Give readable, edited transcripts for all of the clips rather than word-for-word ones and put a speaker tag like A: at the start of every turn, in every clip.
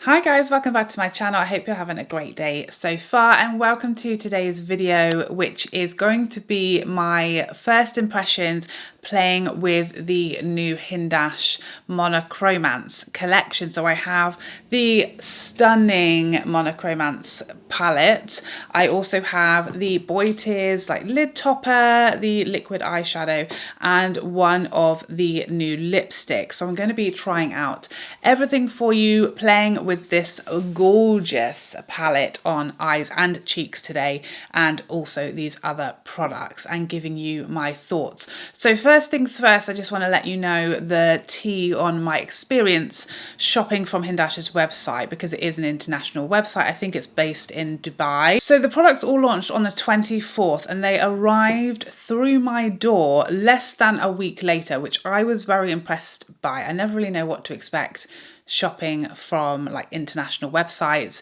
A: Hi guys, welcome back to my channel. I hope you're having a great day so far and welcome to today's video, which is going to be my first impressions playing with the new HINDASH Monochromance collection. So I have the stunning Monochromance palette. I also have the Boy Tears like lid topper, the liquid eyeshadow, and one of the new lipsticks. So I'm going to be trying out everything for you, playing with this gorgeous palette on eyes and cheeks today, and also these other products, and giving you my thoughts. So first things first, I just want to let you know the tea on my experience shopping from HINDASH's website, because it is an international website. I think it's based in Dubai. So the products all launched on the 24th and they arrived through my door less than a week later, which I was very impressed by. I never really know what to expect shopping from like international websites.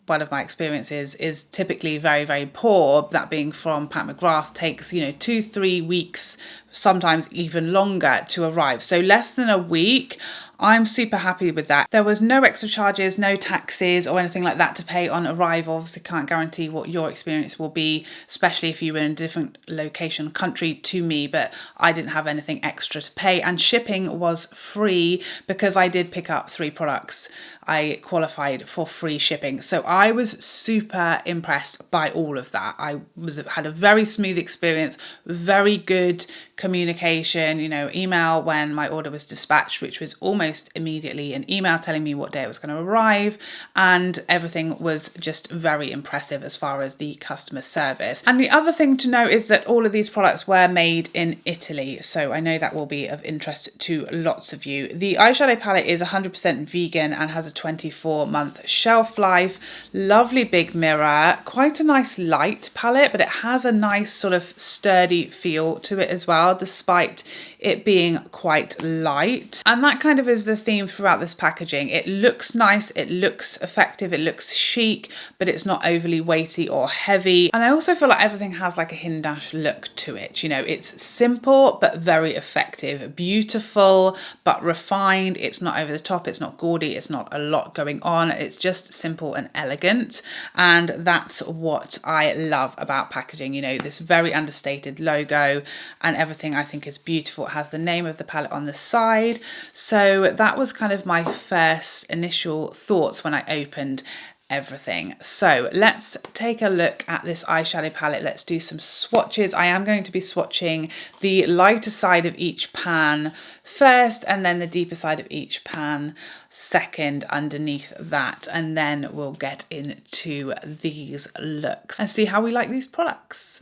A: One of my experiences is typically very, very poor. That being from Pat McGrath takes, 2-3 weeks, sometimes even longer to arrive. So less than a week. I'm super happy with that. There was no extra charges, no taxes or anything like that to pay on arrival. Obviously can't guarantee what your experience will be, especially if you were in a different location, country to me, but I didn't have anything extra to pay, and shipping was free because I did pick up 3 products. I qualified for free shipping. So I was super impressed by all of that. I had a very smooth experience, very good communication, email when my order was dispatched, which was almost immediately, an email telling me what day it was going to arrive, and everything was just very impressive as far as the customer service. And the other thing to note is that all of these products were made in Italy, so I know that will be of interest to lots of you. The eyeshadow palette is 100% vegan and has a 24-month shelf life. Lovely big mirror, quite a nice light palette, but it has a nice sort of sturdy feel to it as well, despite it being quite light. And that kind of is the theme throughout this packaging. It looks nice, it looks effective, it looks chic, but it's not overly weighty or heavy. And I also feel like everything has like a HINDASH look to it. It's simple but very effective, beautiful but refined. It's not over the top, it's not gaudy, it's not a lot going on. It's just simple and elegant, and that's what I love about packaging. This very understated logo, and everything I think is beautiful. It has the name of the palette on the side. So that was kind of my first initial thoughts when I opened everything. So let's take a look at this eyeshadow palette. Let's do some swatches. I am going to be swatching the lighter side of each pan first, and then the deeper side of each pan second underneath that, and then we'll get into these looks and see how we like these products.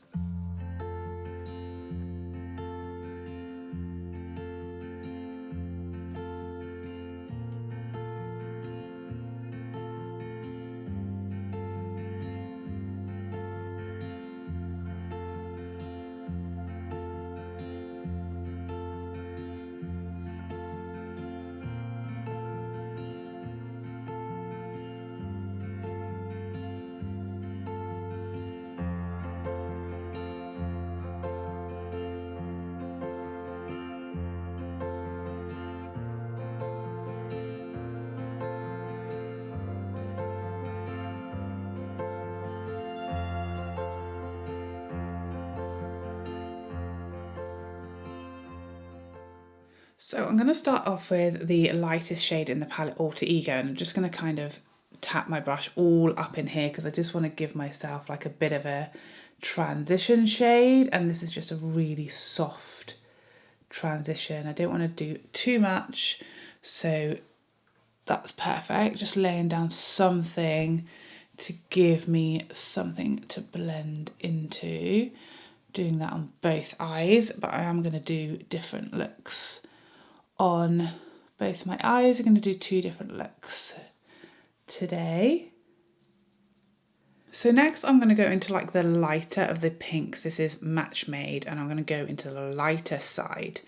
A: So I'm going to start off with the lightest shade in the palette, Alter Ego, and I'm just going to kind of tap my brush all up in here because I just want to give myself like a bit of a transition shade, and this is just a really soft transition. I don't want to do too much, so that's perfect. Just laying down something to give me something to blend into. Doing that on both eyes, but I am going to do different looks on both my eyes. I'm going to do 2 different looks today. So next I'm going to go into like the lighter of the pinks. This is Match Made, and I'm going to go into the lighter side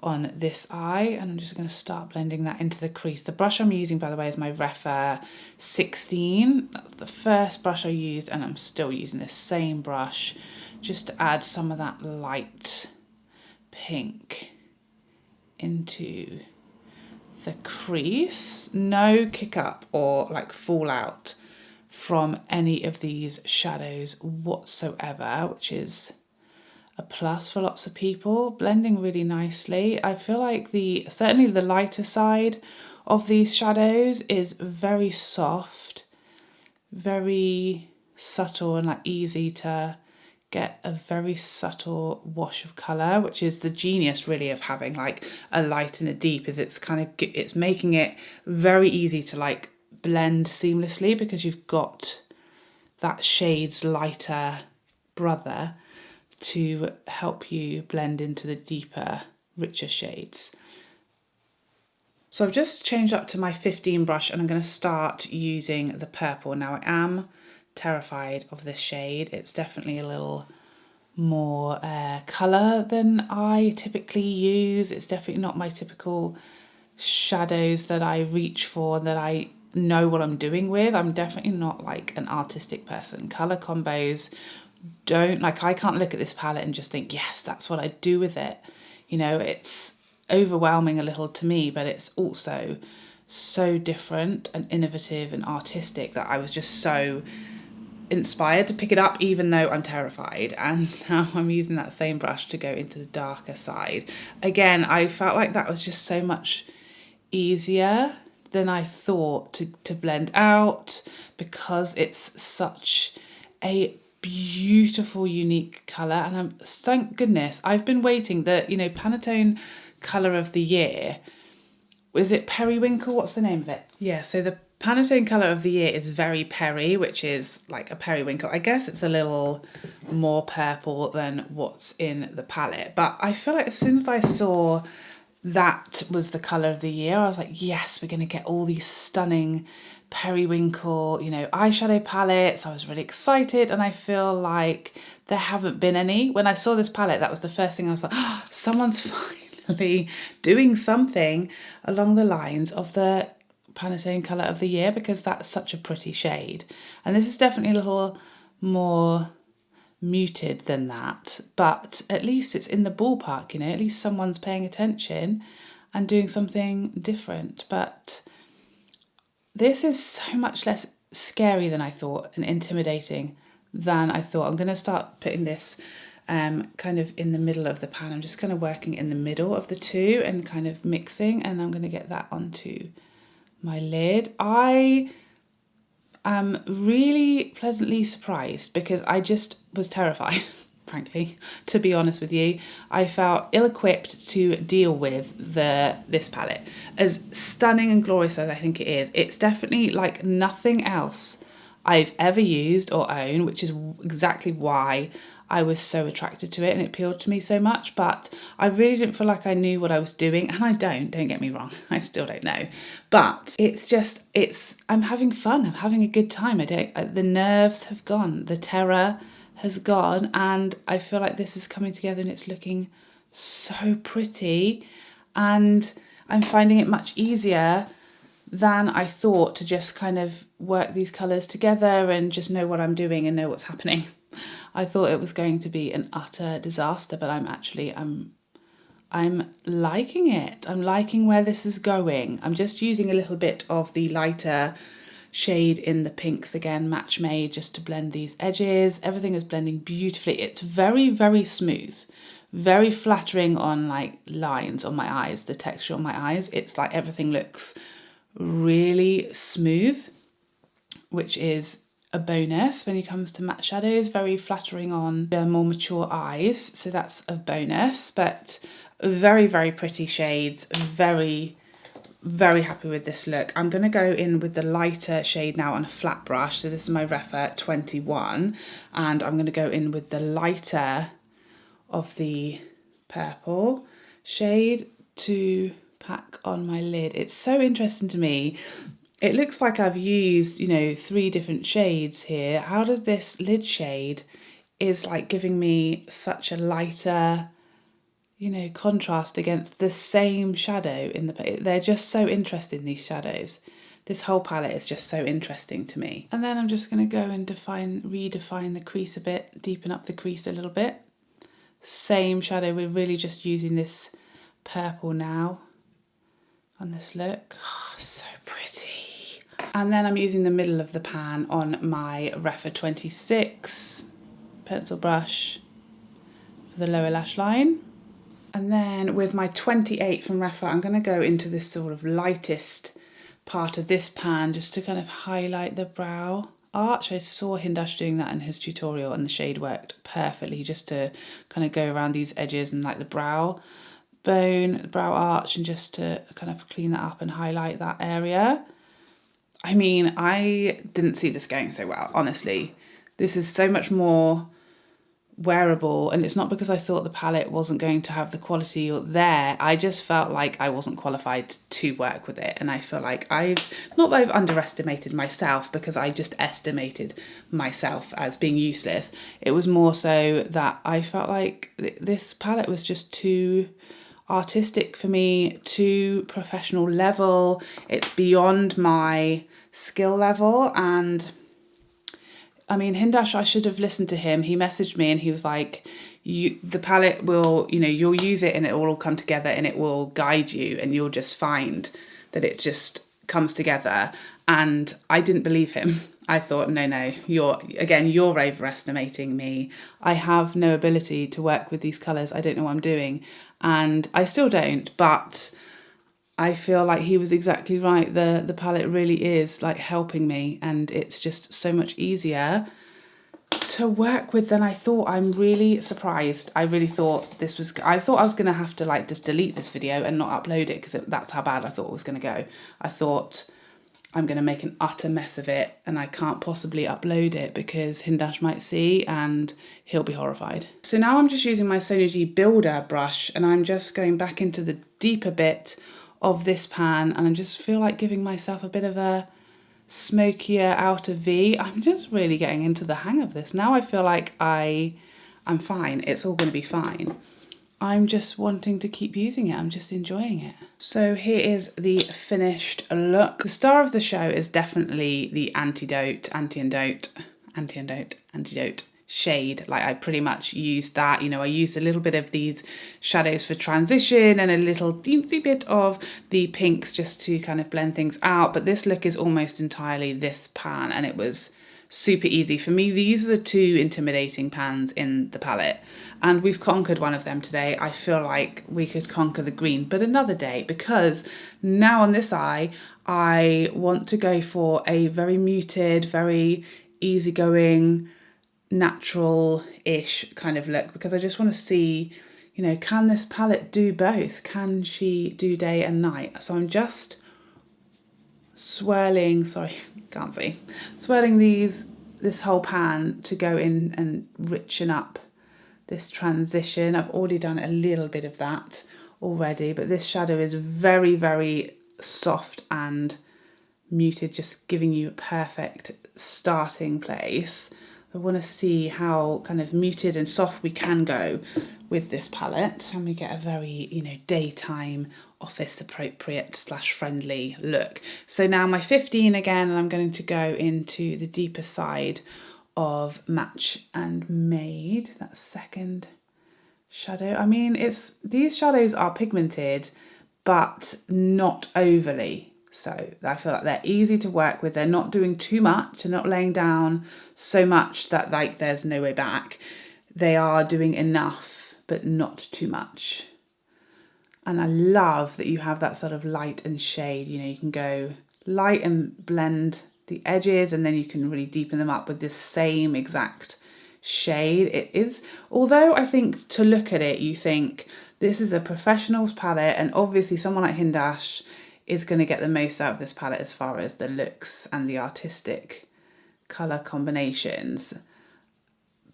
A: on this eye, and I'm just going to start blending that into the crease. The brush I'm using, by the way, is my Rephr 16. That's the first brush I used, and I'm still using this same brush just to add some of that light pink into the crease. No kick up or like fallout from any of these shadows whatsoever, which is a plus for lots of people. Blending really nicely. I feel like certainly the lighter side of these shadows is very soft, very subtle, and like easy to get a very subtle wash of color, which is the genius really of having like a light and a deep, is it's making it very easy to like blend seamlessly because you've got that shade's lighter brother to help you blend into the deeper, richer shades. So I've just changed up to my 15 brush and I'm going to start using the purple. Now I am terrified of this shade. It's definitely a little more colour than I typically use. It's definitely not my typical shadows that I reach for, that I know what I'm doing with. I'm definitely not like an artistic person. Colour combos don't, like, I can't look at this palette and just think, yes, that's what I do with it. You know, it's overwhelming a little to me, but it's also so different and innovative and artistic that I was just so inspired to pick it up, even though I'm terrified. And now I'm using that same brush to go into the darker side. Again, I felt like that was just so much easier than I thought to blend out, because it's such a beautiful, unique colour. And thank goodness, I've been waiting. The, you know, Pantone colour of the year, was it Periwinkle? What's the name of it? Yeah, so the Pantone colour of the year is Very Peri, which is like a periwinkle. I guess it's a little more purple than what's in the palette. But I feel like as soon as I saw that was the colour of the year, I was like, yes, we're going to get all these stunning periwinkle, you know, eyeshadow palettes. I was really excited, and I feel like there haven't been any. When I saw this palette, that was the first thing I was like, oh, someone's finally doing something along the lines of the Pantone colour of the year, because that's such a pretty shade. And this is definitely a little more muted than that, but at least it's in the ballpark, you know, at least someone's paying attention and doing something different. But this is so much less scary than I thought, and intimidating than I thought. I'm going to start putting this kind of in the middle of the pan. I'm just kind of working in the middle of the two and kind of mixing, and I'm going to get that onto my lid. I am really pleasantly surprised, because I just was terrified, frankly, to be honest with you. I felt ill-equipped to deal with this palette. As stunning and glorious as I think it is, it's definitely like nothing else I've ever used or own, which is exactly why I was so attracted to it and it appealed to me so much. But I really didn't feel like I knew what I was doing, and I don't get me wrong, I still don't know. But it's just, I'm having fun, I'm having a good time. The nerves have gone, the terror has gone, and I feel like this is coming together and it's looking so pretty, and I'm finding it much easier than I thought to just kind of work these colours together and just know what I'm doing and know what's happening. I thought it was going to be an utter disaster, but I'm liking it. I'm liking where this is going. I'm just using a little bit of the lighter shade in the pinks again, Match Made, just to blend these edges. Everything is blending beautifully. It's very, very smooth, very flattering on like lines on my eyes, the texture on my eyes. It's like everything looks really smooth, which is a bonus when it comes to matte shadows. Very flattering on the more mature eyes, so that's a bonus. But very, very pretty shades. Very, very happy with this look. I'm going to go in with the lighter shade now on a flat brush. So this is my Rephr 21, and I'm going to go in with the lighter of the purple shade to pack on my lid. It's so interesting to me. It looks like I've used, you know, 3 different shades here. How does this lid shade is like giving me such a lighter, you know, contrast against the same shadow in the, they're just so interesting, these shadows. This whole palette is just so interesting to me. And then I'm just going to go and redefine the crease a bit, deepen up the crease a little bit. Same shadow, we're really just using this purple now. on this look. Oh, so pretty. And then I'm using the middle of the pan on my Rephr 26 pencil brush for the lower lash line. And then with my 28 from Rephr, I'm going to go into this sort of lightest part of this pan just to kind of highlight the brow arch. I saw Hindash doing that in his tutorial and the shade worked perfectly, just to kind of go around these edges and like the brow bone, the brow arch, and just to kind of clean that up and highlight that area. I mean, I didn't see this going so well, honestly. This is so much more wearable, and it's not because I thought the palette wasn't going to have the quality there. I just felt like I wasn't qualified to work with it, and I feel like not that I've underestimated myself, because I just estimated myself as being useless. It was more so that I felt like this palette was just too artistic for me, too professional level. It's beyond my skill level. And I mean, Hindash, I should have listened to him. He messaged me and he was like, the palette will, you'll use it and it will all come together and it will guide you and you'll just find that it just comes together. And I didn't believe him. I thought, no, you're overestimating me. I have no ability to work with these colours. I don't know what I'm doing. And I still don't, but I feel like he was exactly right. The palette really is like helping me, and it's just so much easier to work with than I thought. I'm really surprised. I really thought I thought I was going to have to like just delete this video and not upload it, because that's how bad I thought it was going to go. I thought I'm going to make an utter mess of it and I can't possibly upload it because Hindash might see and he'll be horrified. So now I'm just using my Sonia G Builder brush and I'm just going back into the deeper bit of this pan, and I just feel like giving myself a bit of a smokier outer V. I'm just really getting into the hang of this. Now I feel like I'm fine. It's all going to be fine. I'm just wanting to keep using it. I'm just enjoying it. So here is the finished look. The star of the show is definitely the antidote shade. Like I pretty much used that, I used a little bit of these shadows for transition and a little teensy bit of the pinks just to kind of blend things out. But this look is almost entirely this pan, and it was super easy for me. These are the two intimidating pans in the palette, and we've conquered one of them today. I feel like we could conquer the green, but another day, because now on this eye, I want to go for a very muted, very easygoing, natural-ish kind of look, because I just want to see, can this palette do both? Can she do day and night? So I'm just swirling, swirling this whole pan to go in and richen up this transition. I've already done a little bit of that already, but this shadow is very, very soft and muted, just giving you a perfect starting place. I want to see how kind of muted and soft we can go with this palette. Can we get a very, daytime office appropriate / friendly look? So now my 15 again, and I'm going to go into the deeper side of Match and Made, that second shadow. I mean, these shadows are pigmented, but not overly. So I feel like they're easy to work with. They're not doing too much. They're not laying down so much that like there's no way back. They are doing enough, but not too much. And I love that you have that sort of light and shade. You can go light and blend the edges, and then you can really deepen them up with this same exact shade. It is, although I think to look at it, you think this is a professional's palette, and obviously someone like Hindash is going to get the most out of this palette as far as the looks and the artistic colour combinations.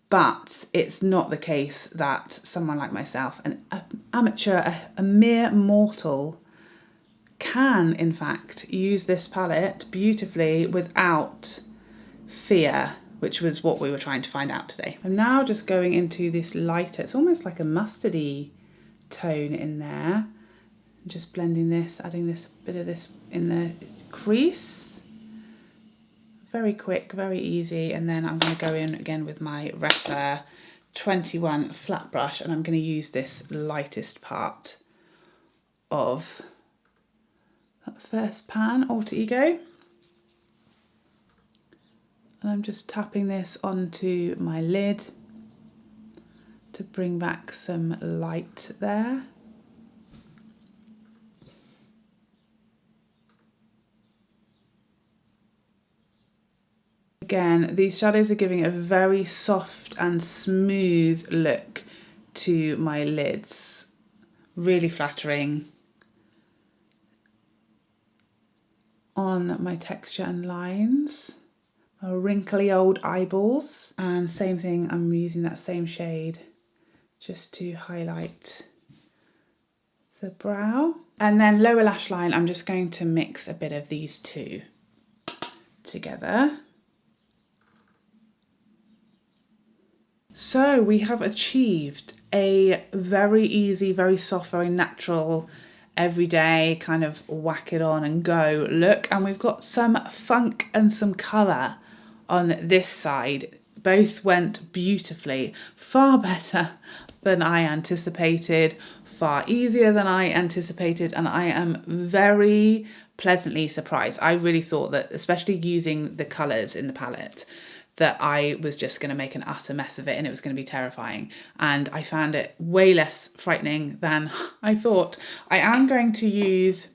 A: But it's not the case that someone like myself, an amateur, a mere mortal, can in fact use this palette beautifully without fear, which was what we were trying to find out today. I'm now just going into this lighter, it's almost like a mustardy tone in there. Just blending this, adding this bit of this in the crease. Very quick, very easy. And then I'm going to go in again with my Rephr 21 flat brush, and I'm going to use this lightest part of first pan, Alter Ego. And I'm just tapping this onto my lid to bring back some light there. Again, these shadows are giving a very soft and smooth look to my lids. Really flattering on my texture and lines. My wrinkly old eyeballs. And same thing, I'm using that same shade just to highlight the brow. And then lower lash line, I'm just going to mix a bit of these two together. So we have achieved a very easy, very soft, very natural, everyday kind of whack it on and go look. And we've got some funk and some colour on this side. Both went beautifully, far better than I anticipated, far easier than I anticipated, and I am very pleasantly surprised. I really thought that, especially using the colours in the palette, that I was just going to make an utter mess of it and it was going to be terrifying. And I found it way less frightening than I thought. I am going to use,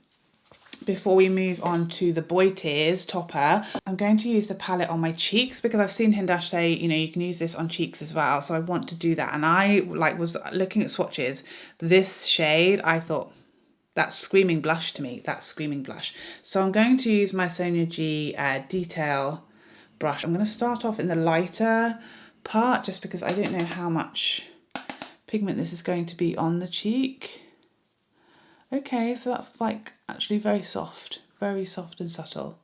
A: before we move on to the Boy Tears topper, I'm going to use the palette on my cheeks because I've seen Hindash say, you know, you can use this on cheeks as well. So I want to do that. And I was looking at swatches, this shade, I thought, that's screaming blush to me. That's screaming blush. So I'm going to use my Sonia G detail brush. I'm going to start off in the lighter part just because I don't know how much pigment this is going to be on the cheek. Okay, so that's like actually very soft and subtle.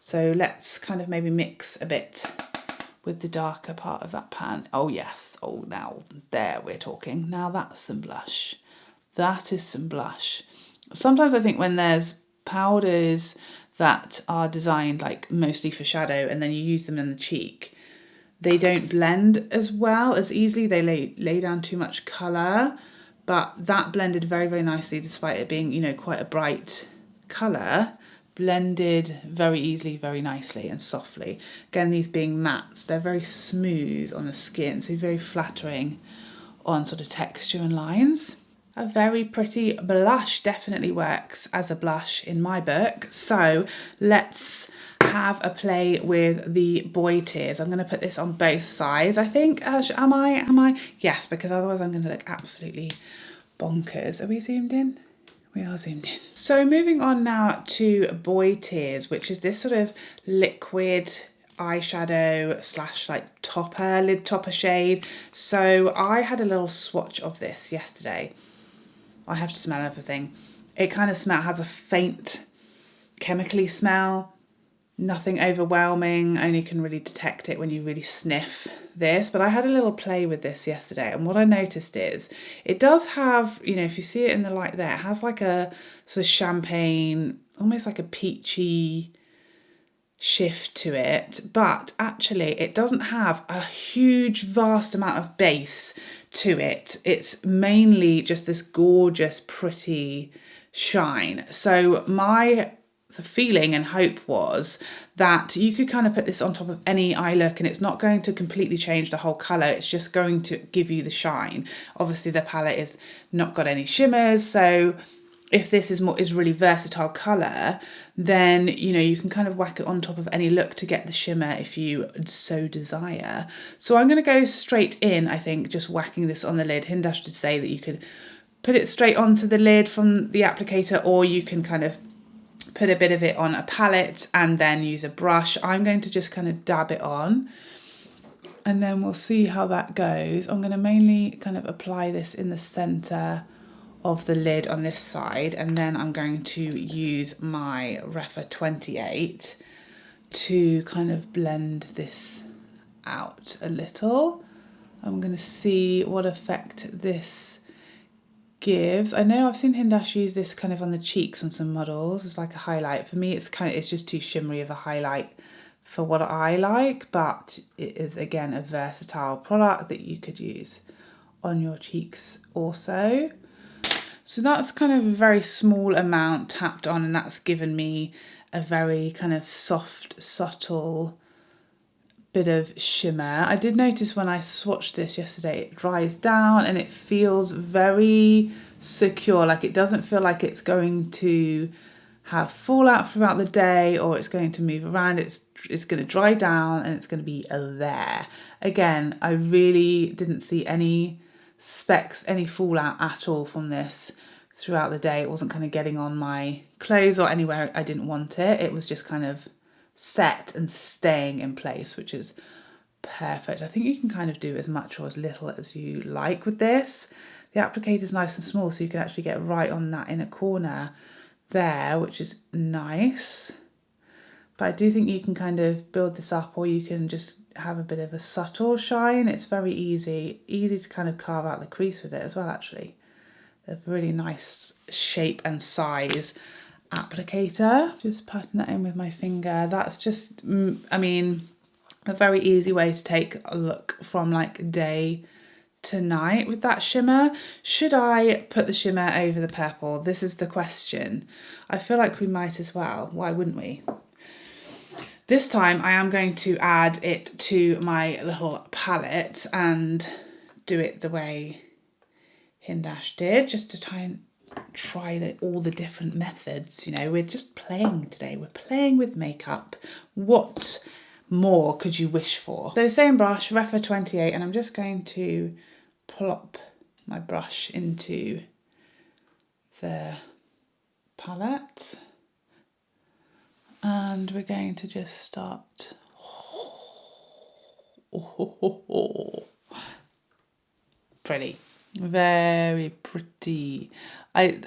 A: So let's kind of maybe mix a bit with the darker part of that pan. Oh yes, oh now there we're talking. Now that's some blush. That is some blush. Sometimes I think when there's powders that are designed like mostly for shadow and then you use them in the cheek, they don't blend as well, as easily. They lay down too much colour, but that blended very, very nicely despite it being, you know, quite a bright colour. Blended very easily, very nicely and softly. Again, these being mattes, they're very smooth on the skin, so very flattering on sort of texture and lines. A very pretty blush, definitely works as a blush in my book. So let's have a play with the Boy Tears. I'm going to put this on both sides, I think. Am I? Yes, because otherwise I'm going to look absolutely bonkers. Are we zoomed in? We are zoomed in. So moving on now to Boy Tears, which is this sort of liquid eyeshadow slash like topper, lid topper shade. So I had a little swatch of this yesterday. I have to smell everything. It kind of has a faint chemically smell, nothing overwhelming, only can really detect it when you really sniff this. But I had a little play with this yesterday, and what I noticed is it does have, you know, if you see it in the light there, it has like a sort of champagne, almost like a peachy shift to it, but actually it doesn't have a huge vast amount of base to it. It's mainly just this gorgeous pretty shine. So my feeling and hope was that you could kind of put this on top of any eye look and it's not going to completely change the whole colour, it's just going to give you the shine. Obviously the palette is not got any shimmers, so if this is really versatile colour, then, you know, you can kind of whack it on top of any look to get the shimmer if you so desire. So I'm going to go straight in, I think, just whacking this on the lid. Hindash did say that you could put it straight onto the lid from the applicator, or you can kind of put a bit of it on a palette and then use a brush. I'm going to just kind of dab it on and then we'll see how that goes. I'm going to mainly kind of apply this in the centre of the lid on this side, and then I'm going to use my Rephr 28 to kind of blend this out a little. I'm going to see what effect this gives. I know I've seen Hindash use this kind of on the cheeks on some models as like a highlight. For me, it's just too shimmery of a highlight for what I like, but it is again a versatile product that you could use on your cheeks also. So that's kind of a very small amount tapped on, and that's given me a very kind of soft, subtle bit of shimmer. I did notice when I swatched this yesterday, it dries down and it feels very secure. Like it doesn't feel like it's going to have fallout throughout the day or it's going to move around. It's going to dry down and it's going to be there. Again, I really didn't see any specks, any fallout at all from this throughout the day. It wasn't kind of getting on my clothes or anywhere I didn't want it. It was just kind of set and staying in place, which is perfect. I think you can kind of do as much or as little as you like with this. The applicator is nice and small, so you can actually get right on that inner corner there, which is nice. But I do think you can kind of build this up, or you can just have a bit of a subtle shine. It's very easy to kind of carve out the crease with it as well, actually. A really nice shape and size applicator. Just patting that in with my finger. That's just, I mean, a very easy way to take a look from like day to night with that shimmer. Should I put the shimmer over the purple? This is the question. I feel like we might as well. Why wouldn't we? This time I am going to add it to my little palette and do it the way HINDASH did, just to try all the different methods. You know, we're just playing today. We're playing with makeup. What more could you wish for? So same brush, Rephr 28, and I'm just going to plop my brush into the palette. And we're going to just start. Pretty. Very pretty.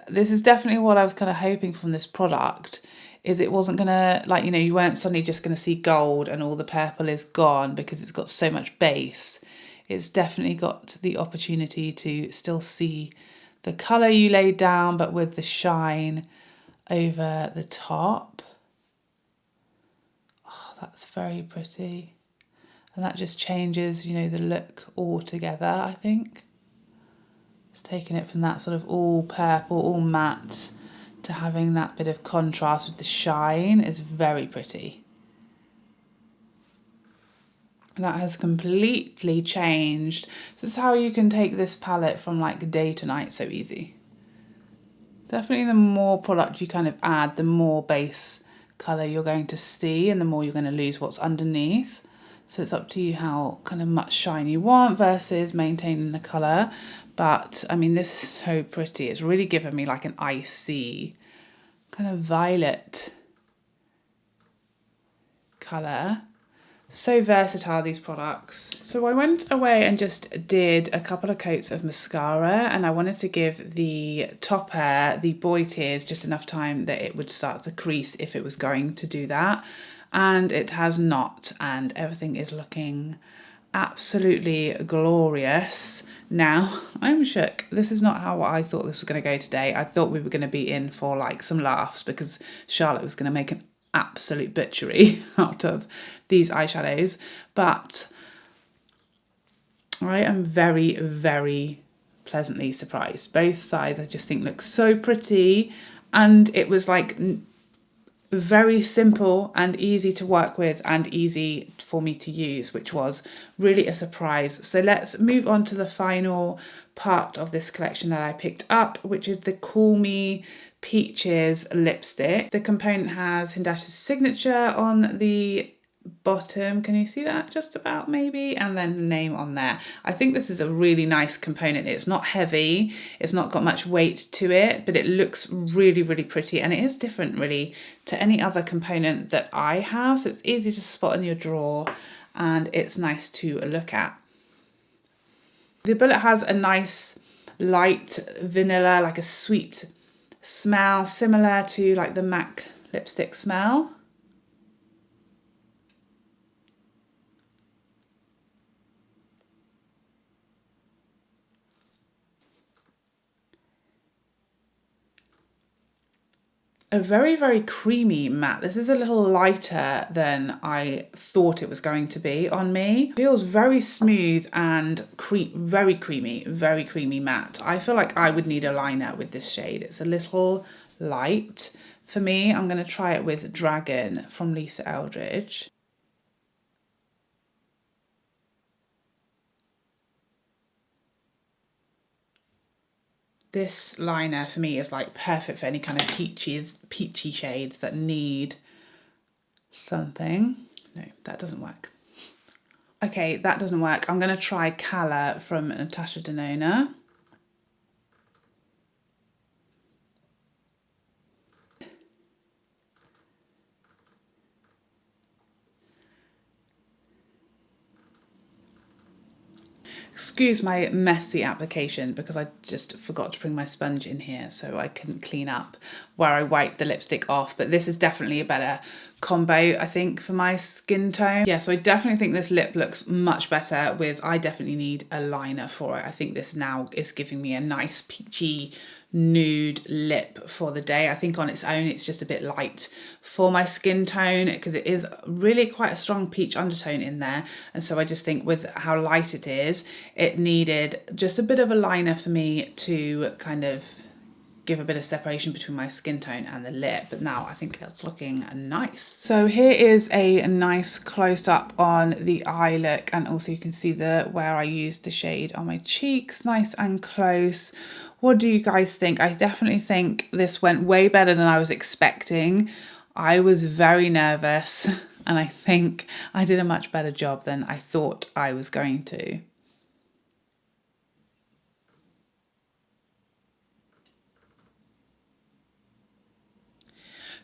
A: This is definitely what I was kind of hoping from this product, is it wasn't gonna, like, you know, you weren't suddenly just gonna see gold and all the purple is gone because it's got so much base. It's definitely got the opportunity to still see the colour you laid down, but with the shine over the top. Oh, that's very pretty. And that just changes, you know, the look altogether, I think. Taking it from that sort of all purple, all matte, to having that bit of contrast with the shine is very pretty. That has completely changed. This is how you can take this palette from like day to night so easy. Definitely the more product you kind of add, the more base colour you're going to see and the more you're going to lose what's underneath. So it's up to you how kind of much shine you want versus maintaining the colour. But I mean, this is so pretty. It's really given me like an icy kind of violet colour. So versatile, these products. So I went away and just did a couple of coats of mascara, and I wanted to give the topper, the boy tears, just enough time that it would start to crease if it was going to do that. And it has not, and everything is looking absolutely glorious. Now, I'm shook. This is not how I thought this was going to go today. I thought we were going to be in for like some laughs because Charlotte was going to make an absolute butchery out of these eyeshadows. But I am very, very pleasantly surprised. Both sides I just think look so pretty, and it was like very simple and easy to work with and easy for me to use, which was really a surprise. So let's move on to the final part of this collection that I picked up, which is the Call Me Peaches lipstick. The component has HINDASH's signature on the bottom. Can you see that just about, maybe? And then the name on there. I think this is a really nice component. It's not heavy, it's not got much weight to it, but it looks really, really pretty, and it is different really to any other component that I have. So it's easy to spot in your drawer and it's nice to look at. The bullet has a nice light vanilla, like a sweet smell, similar to like the MAC lipstick smell. a very, very creamy matte. This is a little lighter than I thought it was going to be on me. It feels very smooth and very creamy matte. I feel like I would need a liner with this shade. It's a little light. For me, I'm going to try it with Dragon from Lisa Eldridge. This liner for me is like perfect for any kind of peachy shades that need something. No, that doesn't work. Okay, that doesn't work. I'm going to try Cala from Natasha Denona. Excuse my messy application because I just forgot to bring my sponge in here, so I couldn't clean up where I wiped the lipstick off. But this is definitely a better combo, I think, for my skin tone. Yeah, so I definitely think this lip looks much better with, I definitely need a liner for it. I think this now is giving me a nice peachy nude lip for the day. I think on its own it's just a bit light for my skin tone because it is really quite a strong peach undertone in there, and so I just think with how light it is, it needed just a bit of a liner for me to kind of give a bit of separation between my skin tone and the lip. But now I think it's looking nice. So here is a nice close-up on the eye look, and also you can see where I used the shade on my cheeks, nice and close. What do you guys think? I definitely think this went way better than I was expecting. I was very nervous and I think I did a much better job than I thought I was going to.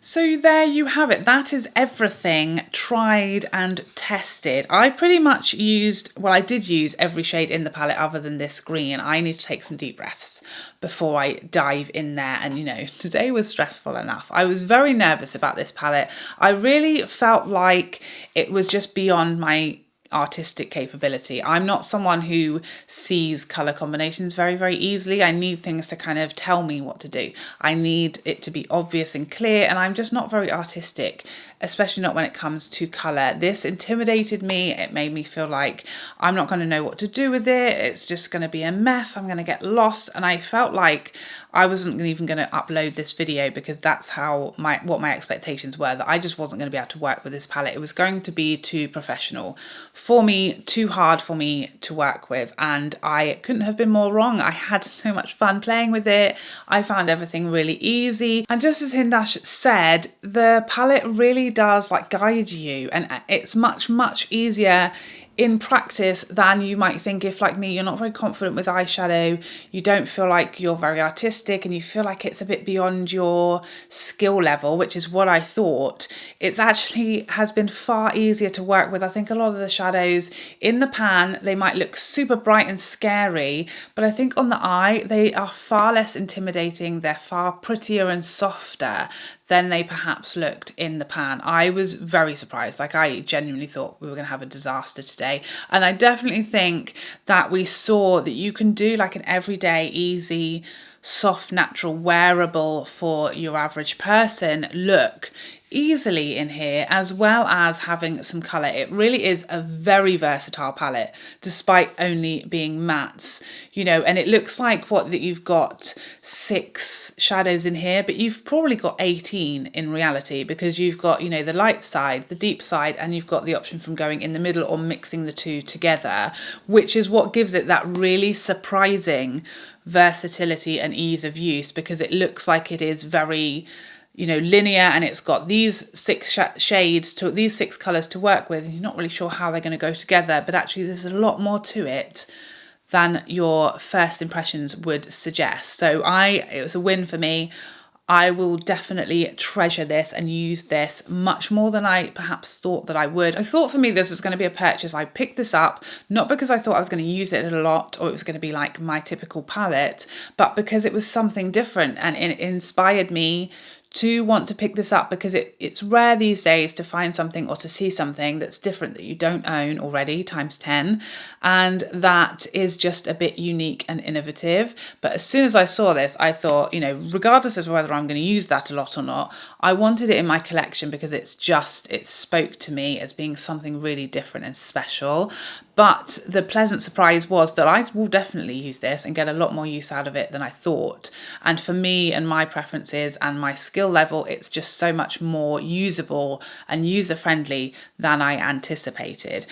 A: So there you have it. That is everything tried and tested. I pretty much used, well, I did use every shade in the palette other than this green. I need to take some deep breaths before I dive in there. And you know, today was stressful enough. I was very nervous about this palette. I really felt like it was just beyond my artistic capability. I'm not someone who sees color combinations very, very easily. I need things to kind of tell me what to do. I need it to be obvious and clear, and I'm just not very artistic, especially not when it comes to color. This intimidated me. It made me feel like I'm not going to know what to do with it. It's just going to be a mess. I'm going to get lost. And I felt like I wasn't even going to upload this video because that's how what my expectations were, that I just wasn't going to be able to work with this palette. It was going to be too professional for me, too hard for me to work with, and I couldn't have been more wrong. I had so much fun playing with it. I found everything really easy, and just as Hindash said, the palette really does like guide you, and it's much easier in practice than you might think if, like me, you're not very confident with eyeshadow, you don't feel like you're very artistic, and you feel like it's a bit beyond your skill level, which is what I thought. It's actually has been far easier to work with. I think a lot of the shadows in the pan, they might look super bright and scary, but I think on the eye, they are far less intimidating. They're far prettier and softer than they perhaps looked in the pan. I was very surprised. Like, I genuinely thought we were going to have a disaster today. And I definitely think that we saw that you can do like an everyday, easy, soft, natural, wearable for your average person look easily in here, as well as having some colour. It really is a very versatile palette, despite only being mattes, you know, and it looks like that you've got 6 shadows in here, but you've probably got 18 in reality, because you've got, you know, the light side, the deep side, and you've got the option from going in the middle or mixing the two together, which is what gives it that really surprising versatility and ease of use, because it looks like it is very, you know, linear, and it's got these 6 shades to these 6 colors to work with, and you're not really sure how they're going to go together, but actually there's a lot more to it than your first impressions would suggest. So it was a win for me. I will definitely treasure this and use this much more than I perhaps thought that I would. I thought for me this was going to be a purchase. I picked this up not because I thought I was going to use it a lot or it was going to be like my typical palette, but because it was something different, and it inspired me to want to pick this up because it's rare these days to find something or to see something that's different that you don't own already times 10, and that is just a bit unique and innovative. But as soon as I saw this, I thought, you know, regardless of whether I'm going to use that a lot or not, I wanted it in my collection because it spoke to me as being something really different and special. But the pleasant surprise was that I will definitely use this and get a lot more use out of it than I thought. And for me and my preferences and my skill level, it's just so much more usable and user-friendly than I anticipated.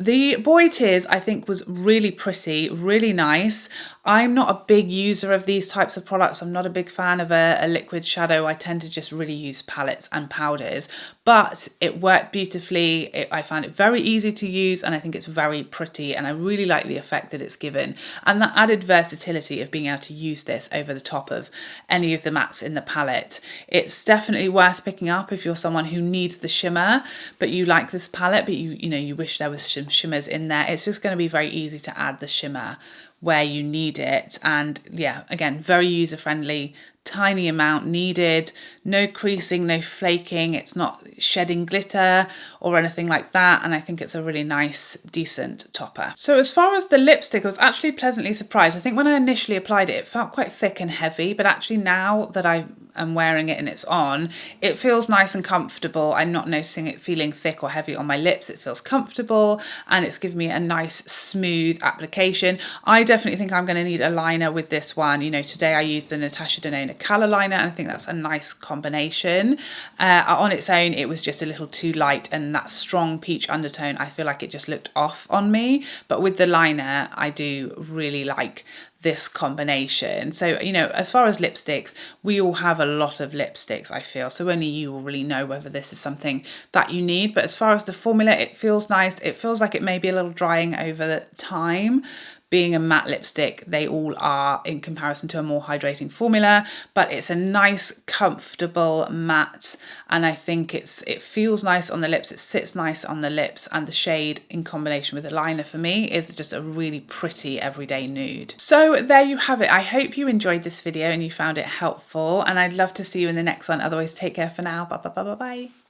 A: The Boy Tears, I think, was really pretty, really nice. I'm not a big user of these types of products. I'm not a big fan of a liquid shadow. I tend to just really use palettes and powders, but it worked beautifully. I found it very easy to use, and I think it's very pretty, and I really like the effect that it's given, and that added versatility of being able to use this over the top of any of the mattes in the palette. It's definitely worth picking up if you're someone who needs the shimmer, but you like this palette, but you know, you wish there was some shimmers in there. It's just going to be very easy to add the shimmer where you need it. And yeah, again, very user friendly, tiny amount needed, no creasing, no flaking, it's not shedding glitter or anything like that, and I think it's a really nice, decent topper. So as far as the lipstick, I was actually pleasantly surprised. I think when I initially applied it, it felt quite thick and heavy, but actually now that I am wearing it and it's on, it feels nice and comfortable. I'm not noticing it feeling thick or heavy on my lips. It feels comfortable, and it's given me a nice smooth application. I definitely think I'm going to need a liner with this one. You know, today I used the Natasha Denona colour liner, and I think that's a nice combination. On its own, it was just a little too light, and that strong peach undertone, I feel like it just looked off on me. But with the liner, I do really like this combination. So, you know, as far as lipsticks, we all have a lot of lipsticks, I feel, so only you will really know whether this is something that you need. But as far as the formula, it feels nice. It feels like it may be a little drying over the time. Being a matte lipstick, they all are in comparison to a more hydrating formula, but it's a nice, comfortable matte, and I think it feels nice on the lips, it sits nice on the lips, and the shade in combination with the liner for me is just a really pretty everyday nude. So there you have it. I hope you enjoyed this video and you found it helpful, and I'd love to see you in the next one. Otherwise, take care for now. Bye bye bye bye bye.